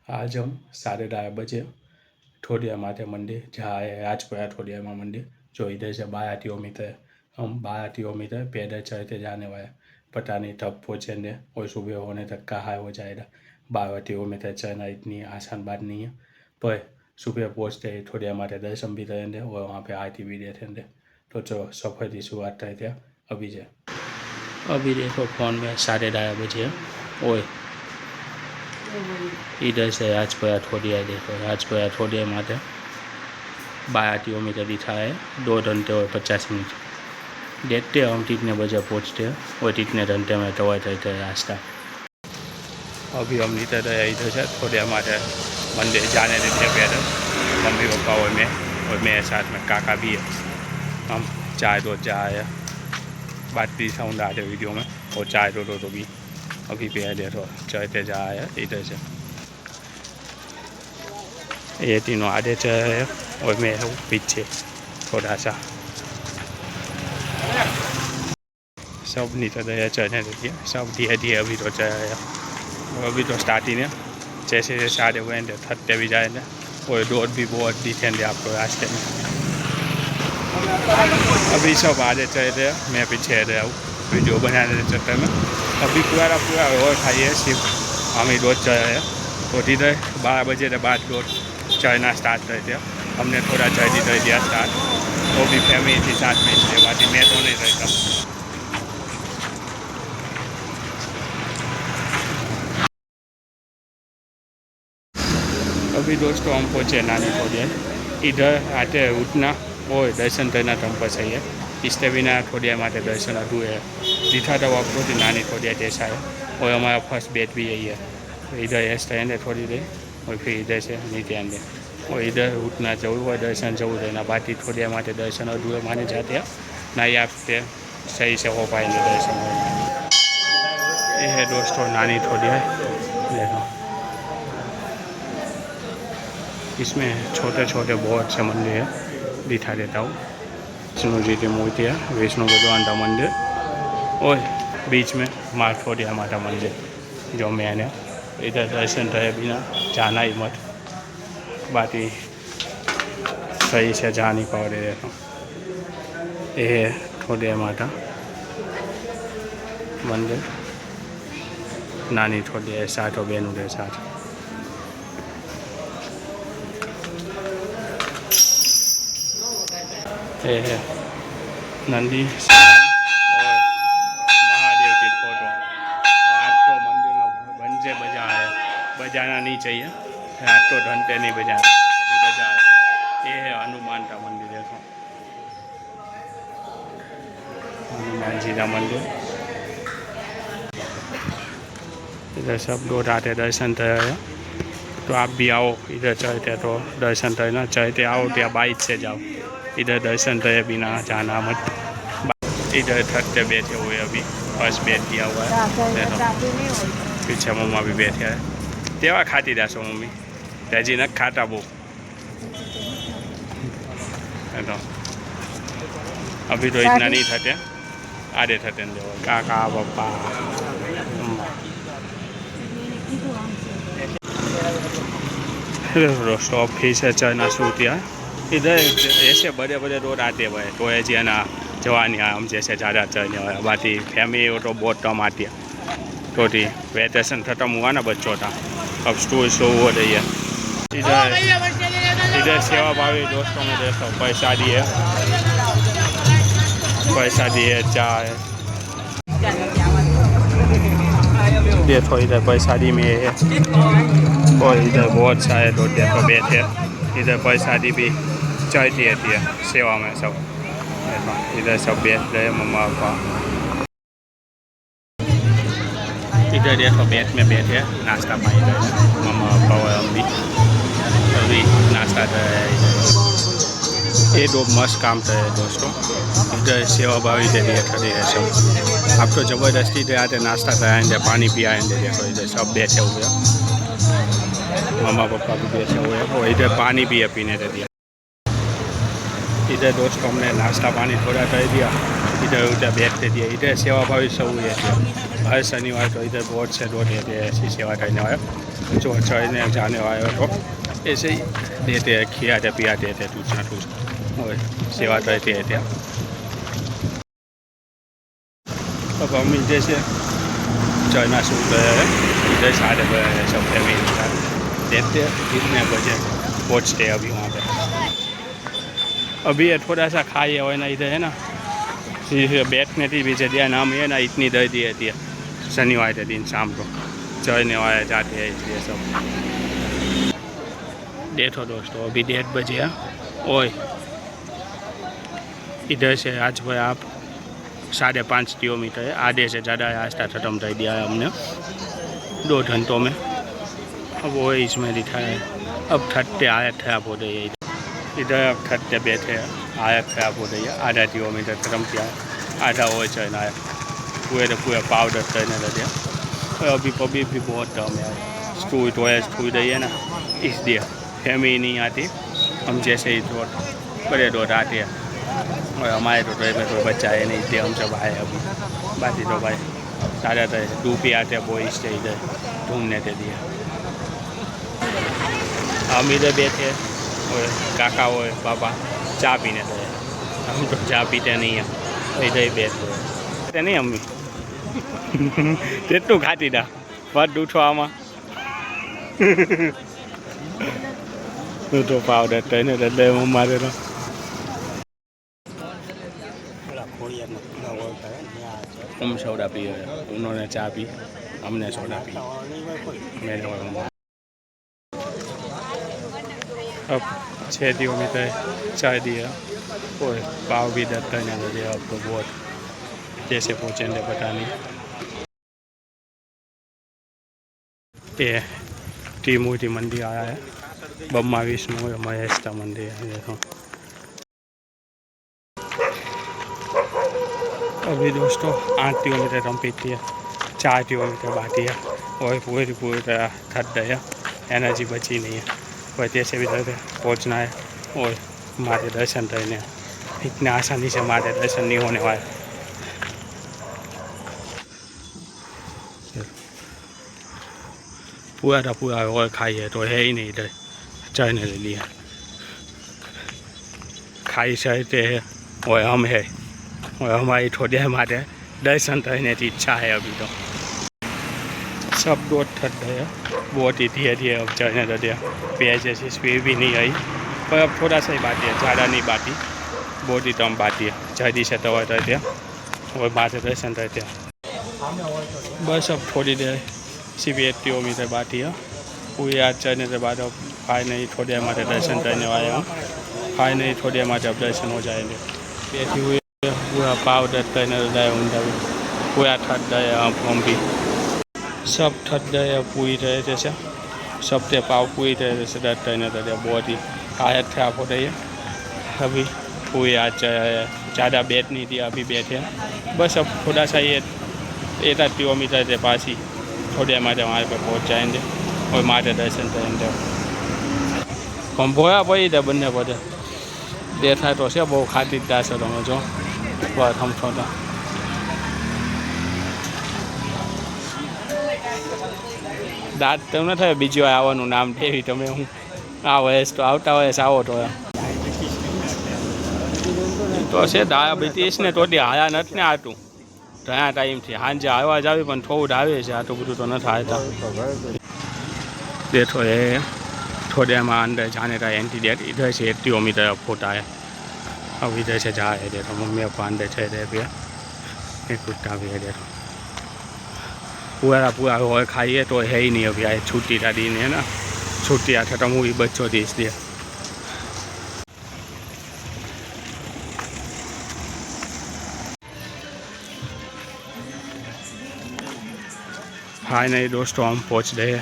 आज हम 12:30 ठोडिया माते मंदिर जहाँ है राजपुरा ठोडिया में मंदिर जो इधर से 12 किलोमीटर। हम 12 किलोमीटर पैदल चलते जाने वाले, पता नहीं तब पहुँचेंगे और सुबह होने तक कहाँ हो जाएगा। 12 किलोमीटर चलना इतनी आसान बात नहीं है, पर सुबह पहुँचते ही ठोडिया माते दर्शन भी करेंगे और वहाँ पे आरती भी देखेंगे। तो चलो सफ़र की शुरुआत करते हैं अभी से। अभी देखो फ़ोन में 12:30 और इधर से राजपुरा ठोडिया, देखो राजपुरा ठोडिया माते 12 किलोमीटर दिखा है, 2 घंटे और 50 मिनट। देखते हैं हम कितने बजे पहुँचते हैं और कितने घंटे में कवर करते हैं रास्ता। अभी हम निकल रहे हैं इधर से ठोडिया माते मंदिर जाने देते पैदल, मम्मी पापा और मेरे साथ में काका भी है। हम चाय दो चाय बात भी साउंड आ रहे वीडियो में, और चाय दो तो भी अभी पहले तो चलते जा रहे हैं इधर से। ये तीनों आगे चल रहे हैं और मैं हूँ पीछे थोड़ा सा। सब नीचे दया चढ़ने देखिए, सब धीरे धीरे अभी तो चल रहे हैं। अभी तो स्टार्टिंग है, जैसे जैसे आगे हुए थकते भी जाएंगे और रोड भी बहुत दिखेंगे आपको रास्ते में। अभी सब आगे चल रहे हैं, मैं पीछे रहा हूँ वीडियो बनाने के चक्कर में। अभी पूरा रोड खाई है, सिर्फ हम ही रोड चल रहे हैं। तो इधर 12 बजे के बाद रोड चढ़ना स्टार्ट कर दिया हमने, थोड़ा जल्दी कर दिया स्टार्ट, वो भी फैमिली के साथ में, इसलिए बाकी मैं तो नहीं रहता। अभी दोस्तों हम पहुँचे नानी ठोडिया। इधर आते उठना और दर्शन करना कंपल्सरी है, इसके बिना ठोडिया माते दर्शन अधूरे है। दिखा तो आपको तो नानी ठोडिया जैसा है, और हमारा फर्स्ट बेट भी यही है। तो इधर ऐसा रहेंगे थोड़ी देर और फिर इधर से नीचे आएंगे, और इधर उठना जरूर हुआ दर्शन जरूर रहना। बाकी ठोडिया माते दर्शन अधूरे माने जाते हैं, नहीं आपसे सही से हो पाएंगे दर्शन। ये है दोस्तों नानी ठोडिया, देखो इसमें छोटे छोटे बहुत से मंदिर है, दिखा देता हूँ। विष्णु जी की मूर्ति है, विष्णु भगवान का मंदिर, और बीच में माँ ठोडिया माता मंदिर जो मेन है। इधर दर्शन रहे बिना जाना ही मत, बाकी सही से जा नहीं पाओ रहे। देखो ये है ठोडिया माता मंदिर, नानी ठोडिया साथ और बहनों के साथ। ये है नंदी और महादेव की फोटो। रात को मंदिर में बंजे बजा है, बजाना नहीं चाहिए, रात को घंटे नहीं बजाना, कभी बजा है। ये है हनुमान का मंदिर, देखो हनुमान जी का मंदिर। इधर सब लोग आते दर्शन कर रहे हैं, तो आप भी आओ इधर चलते तो दर्शन करना, चलते आओ या बाइक से जाओ, इधर दर्शन करे बिना जाना मत। इधर थकते बैठे हुए, अभी फर्स्ट बैठ दिया हुआ है, पीछे मम्मा भी बैठे है। तेवा खाती रहशो मम्मी, हजी न खाता बो। तो अभी तो इतना नहीं थते, आधे थते देखो काका पप्पा स्टॉप फिर से चढ़ना शुरू किया। इधर ऐसे बड़े बड़े रोड आते हुए तो है जी ना जवानी हम जैसे ज़्यादा चढ़ने वाला, बाकी फैमिली हो तो बहुत कम आती है। तो वेकेशन खत्म हुआ ना बच्चों का, अब स्कूल शुरू हो रही है। इधर सेवा भावी दोस्तों में देखो पैसा दिए, चाय देखो, इधर पैसादी में है, और इधर बहुत सारे लोग देखो बैठे, इधर पैसादी भी चलती रहती है सेवा में सब। देखो इधर सब बैठ रहे मम्मा पापा, इधर देखो बैठ में बैठे नाश्ता पानी रहे मम्मा पापा और हम भी अभी नाश्ता कर रहे हैं। ये दो मस्त काम कर रहे दोस्तों, इधर सेवा भावी से दिए खड़े है सब। आप तो ज़बरदस्ती से आते नाश्ता कराएंगे, पानी पियाएंगे। देखो इधर सब बैठे हुए, मम्मा पापा भी बैठे हुए हैं, और इधर पानी भी है पीने के दिया। इधर दोस्तों हमने नाश्ता पानी थोड़ा कर दिया, इधर उधर बैठते दिए, इधर सेवा भावी सब हुए थे। हर शनिवार तो इधर बहुत से लोग रहते हैं, ऐसी सेवा करने वाले जो चढ़ने जाने वाले तो ऐसे ही देते हैं, खिलाते पियाते थे कुछ ना कुछ और सेवा करते रहते। अब हम इधर से चढ़ना शुरू कर रहे हैं, इधर साढ़े बजे सब फैमिली के साथ देखते हैं कितने बजे पहुँचते हैं अभी वहाँ पे। अभी ये थोड़ा सा खाई है ना, इधर है ना बैठने की भी जगह नाम है ना, इतनी दर्दी रहती है शनिवार के दिन शाम को चढ़ने वाले जाते हैं, इसलिए सब। देखो दोस्तों अभी 1:30 बजे है और इधर से आज भाई आप 5.5 किलोमीटर है, आधे से ज़्यादा रास्ता ख़त्म कर दिया है हमने 2 घंटों में। अब वो इसमें लिखा है अब थकते हालत खराब हो गई है, इधर अब थकते बैठे हालत खराब हो गई है। आधा किलोमीटर ख़त्म किया है, आधा और चलना है, पूरे तो पूरा पाउडर करने लगे। और अभी पब्लिक भी बहुत कम है, स्कूल तो है स्कूल रही है ना, इसलिए फैमिली नहीं आती। हम जैसे ही तो बड़े रोड आते हैं और हमारे तो ट्रेन में कोई बच्चा है नहीं, इसलिए हम सब आए अभी। बाकी तो भाई ज़्यादातर डूबी आते हैं बॉयज़ से इधर घूमने के लिए। हम इधर बैठे और काका और पापा चाय पीने गए, हम तो चाय पीते नहीं हैं, इधर ही बैठते नहीं अम्मी કેટલું ખાતી તા વાત ઉઠો આમાં તો પાવડર કહીને એટલે હું મારે તો हम सोडा पिए, उन्होंने चाय पी, हमने सोडा पी, मेरे अब 6 किलोमीटर चाय दिया और पाव भी दर्द करने लगे। अब तो बहुत कैसे पहुँचेंगे पता नहीं। ये त्रिमूर्ति मंदिर आया है, ब्रह्मा विष्णु और महेश का मंदिर है। देखो अभी दोस्तों 8 किलोमीटर हम पीती है, 4 किलोमीटर बाकी है और पूरी तरह थक गए, एनर्जी बची नहीं है। पर जैसे भी तरह पहुँचना है और मारे दर्शन करने, इतने आसानी से मारे दर्शन नहीं होने वाले। पूरा का पूरा और खाई है तो है ही नहीं इधर चढ़ने के लिए, खाई चढ़ते हैं और हम है और हमारी थोड़ी हमारे दर्शन करने की इच्छा है। अभी तो सब बहुत थक गए, बहुत ही धीरे धीरे अब चढ़ने लगे, पैर जैसी स्पीड भी नहीं आई, पर अब थोड़ा सा ही बाकी है, ज़्यादा नहीं बाकी, बहुत ही कम बाकी है। जल्दी से दवा करते हैं और माथे दर्शन करते हैं। बस अब थोड़ी देर सिर्फ 1 किलोमीटर बाकी है, पूरी आज चढ़ने के बाद अब फाइनली थोड़ी देर हमारे दर्शन करने वाले हैं। फाइनली थोड़ी देर हमारे अब दर्शन हो जाएंगे। बैठी हुई पूरा पाव दर्द करने लगा है, उनका भी पूरा थक गए, हम भी सब थक गए पूरी तरह जैसे, सबसे पाव पूरी तरह से दर्द करने लगे, बहुत ही हालत खराब हो रही है। अभी पूरी आज ज़्यादा बैठ नहीं दिया, अभी बैठे बस। अब थोड़ा सा ये 1 किलोमीटर के पास ही थोड़ी हमारे वहाँ पे पहुँच जाएंगे और मारे दर्शन करेंगे। हम भोया पड़ी था बने पड़े देखा तो से बहुत खाती दास તમે જો વાત हम छोटा દાંત તમને થાય બીજી વાર આવવાનું નામ દેવી તમે હું આ વયસ તો આવતા વયસ આવો તો છે ડાયાબિટીસ ને તો હાયા નથી ને આટું ઘણા ટાઈમથી સાંજે આવવા જ આવી પણ થોડું આવે છે, આટલું બધું તો નથી આવતા। देखो ये थोड़े में अंदर जाने का एंट्री गेट इधर से 1 किलोमीटर होता है। अब इधर से जा रहे देखो, मम्मी पापा अंदर चल रहे भैया, एक कुत्ता भी है देखो। पूरा और खाइए तो है ही नहीं। अभी आए छुट्टी का दिन है ना, छुट्टियाँ खत्म हुई बच्चों की, इसलिए फाइनली दोस्तों हम पहुँच गए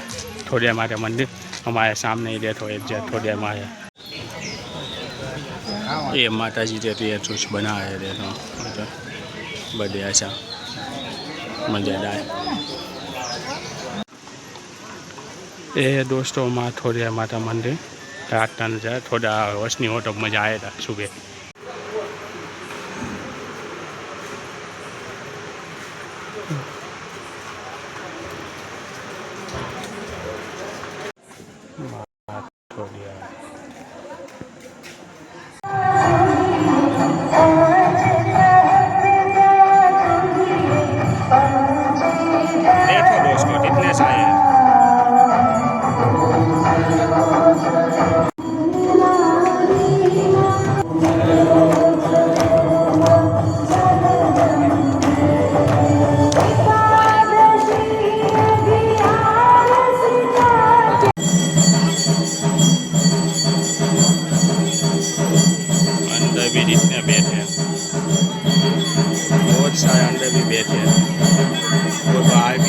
थोड़े हमारे मंदिर, हमारे सामने ही देखो एग्जैक्ट थोड़े हमारे ये माता जी देती है कुछ बना है देखो, बढ़िया ऐसा मज़ेदार। ये दोस्तों माँ थोड़े माता मंदिर रात का नज़ारा, थोड़ा रोशनी हो तो मज़ा आएगा सुबह।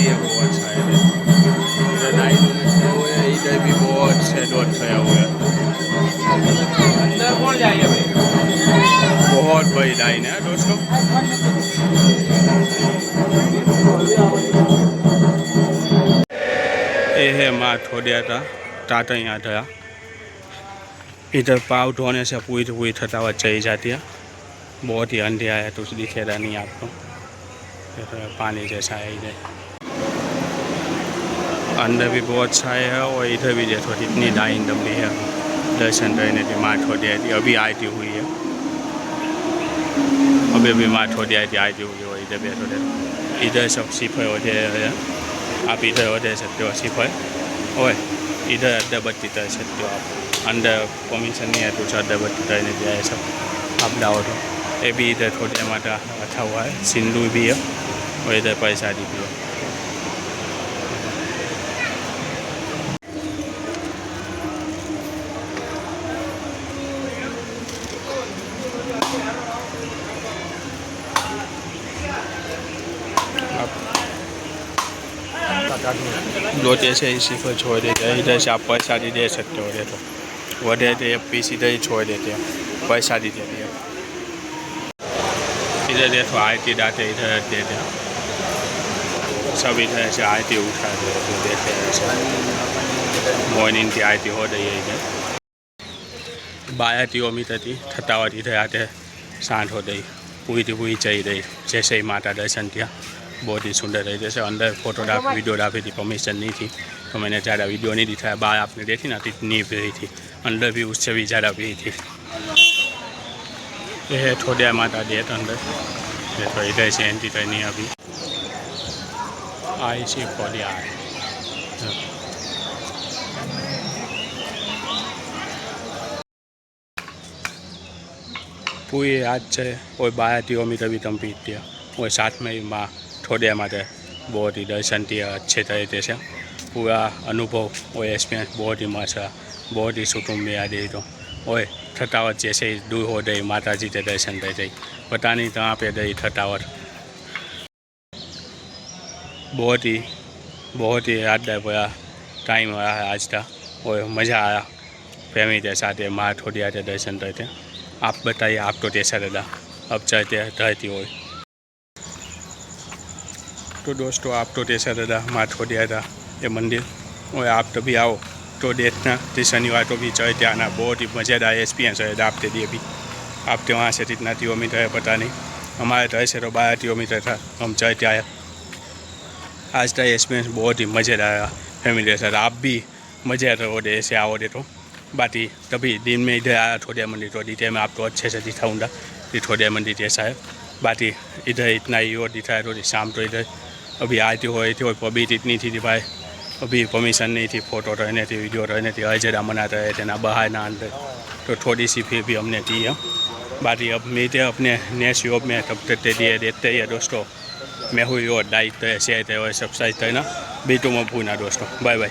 भी है बहुत शायद इधर डाई डोनेट हुए हैं, इधर भी बहुत से डॉट थया हुए हैं। अंदर कौन जाइए भाई? बहुत बड़ी लाइन है दोस्तों। ये है माँ थोड़िया था टाटा यहाँ था। इधर पाव धोने से पूरी थता हुआ चली जाती है। बहुत ही अंधेरा है तो दिखेगा नहीं आपको। पानी जैसा है इधर, अंदर भी बहुत छाए है और इधर भी देखो इतनी लाइन लंबी है दर्शन करने की। माँ थोड़िया थी अभी आरती हुई है, अभी माँ थोड़िया थी आरती हुई है। इधर बैठो देखो, इधर सब सिफर होते हैं, आप इधर हो दे सकते हो सिफर। और इधर अगरबत्ती कर सकते हो आप, अंदर परमिशन नहीं है तो अगरबत्ती करने दिया है सब आप लाओ तो। ये भी इधर थोड़िया माता रखा हुआ है, सिंदूर भी है और इधर प्रसादी भी है। लोटे से इसी पर छोड़ देते हैं, इधर से आप प्रसादी दे सकते हो। देखो वो देते हैं पीस इधर ही छोड़ देते हैं, प्रसादी देते हैं। इधर देखो आरती डाटे इधर देते हैं, सब इधर से आरती उठाते हैं तो देते हैं ऐसे। मॉर्निंग की आरती हो रही है इधर, 12 किलोमीटर थी थतावत इधर आते शांत हो गई, पूरी चली रही। जैसे ही माता दर्शन किया बहुत ही सुंदर रही। जैसे अंदर फोटोग्राफी वीडियोग्राफी की परमिशन नहीं थी तो मैंने ज़्यादा वीडियो नहीं दिखाया। बाहर आपने देखी ना इतनी भीड़ थी, अंदर भी उससे भी ज़्यादा भीड़ थी। ये है थोड़िया माता डेट अंदर, देखो इधर से एंट्री करनी है अभी। आई सी थोड़िया है पूरी आज से और 12 किलोमीटर भी कम पीट दिया और साथ में ही माँ थोड़िया माता बहुत ही दर्शन किया अच्छे तरीके से। पूरा अनुभव और एक्सपीरियंस बहुत ही मस्त है, बहुत ही सुकून में आ गई। तो और थकावट जैसे ही दूर हो गई, माता जी के दर्शन कर गई, पता नहीं कहाँ पे गई थकावट। बहुत ही यादगार भरा टाइम रहा है आज का और मज़ा आया फैमिली के साथ माँ थोड़िया के दर्शन करते। आप बताइए आप तो कैसा लगा, अब चलते रहती हो तो दोस्तों आप तो कैसा लगा माँ थोड़िया था ये मंदिर। और आप कभी आओ तो देखना कि शनिवार को भी चलते आना, बहुत ही मज़ेदार एक्सपीरियंस है आपके लिए भी। आपके वहाँ से कितना किलोमीटर है पता नहीं, हमारे घर से तो 12 किलोमीटर था, हम चलते आए। आज का एक्सपीरियंस बहुत ही मज़ेदार रहा फैमिली के साथ। आप भी मज़े करोगे ऐसे आओगे तो। बाकी कभी दिन में इधर आया थोड़िया मंदिर तो डिटेल में आपको अच्छे से दिखाऊंगा कि थोड़िया मंदिर जैसा है। बाकी इधर इतना ही और दिखाया तो शाम तो इधर अभी आरती हो रही थी और पब्लिक इतनी थी भाई, अभी परमिशन नहीं थी फोटो रहने थी वीडियो रहने थी, हर जगह मना रहे थे ना बाहर ना अंदर, तो थोड़ी सी फिर भी हमने की है। बाकी अब मिलते हैं अपने नेक्स्ट योग में, तब तक के लिए देखते ही है दोस्तों। मैं हुई और लाइक शेयर और सब्सक्राइब करना बिल्कुल मत भूलना दोस्तों। Bye bye.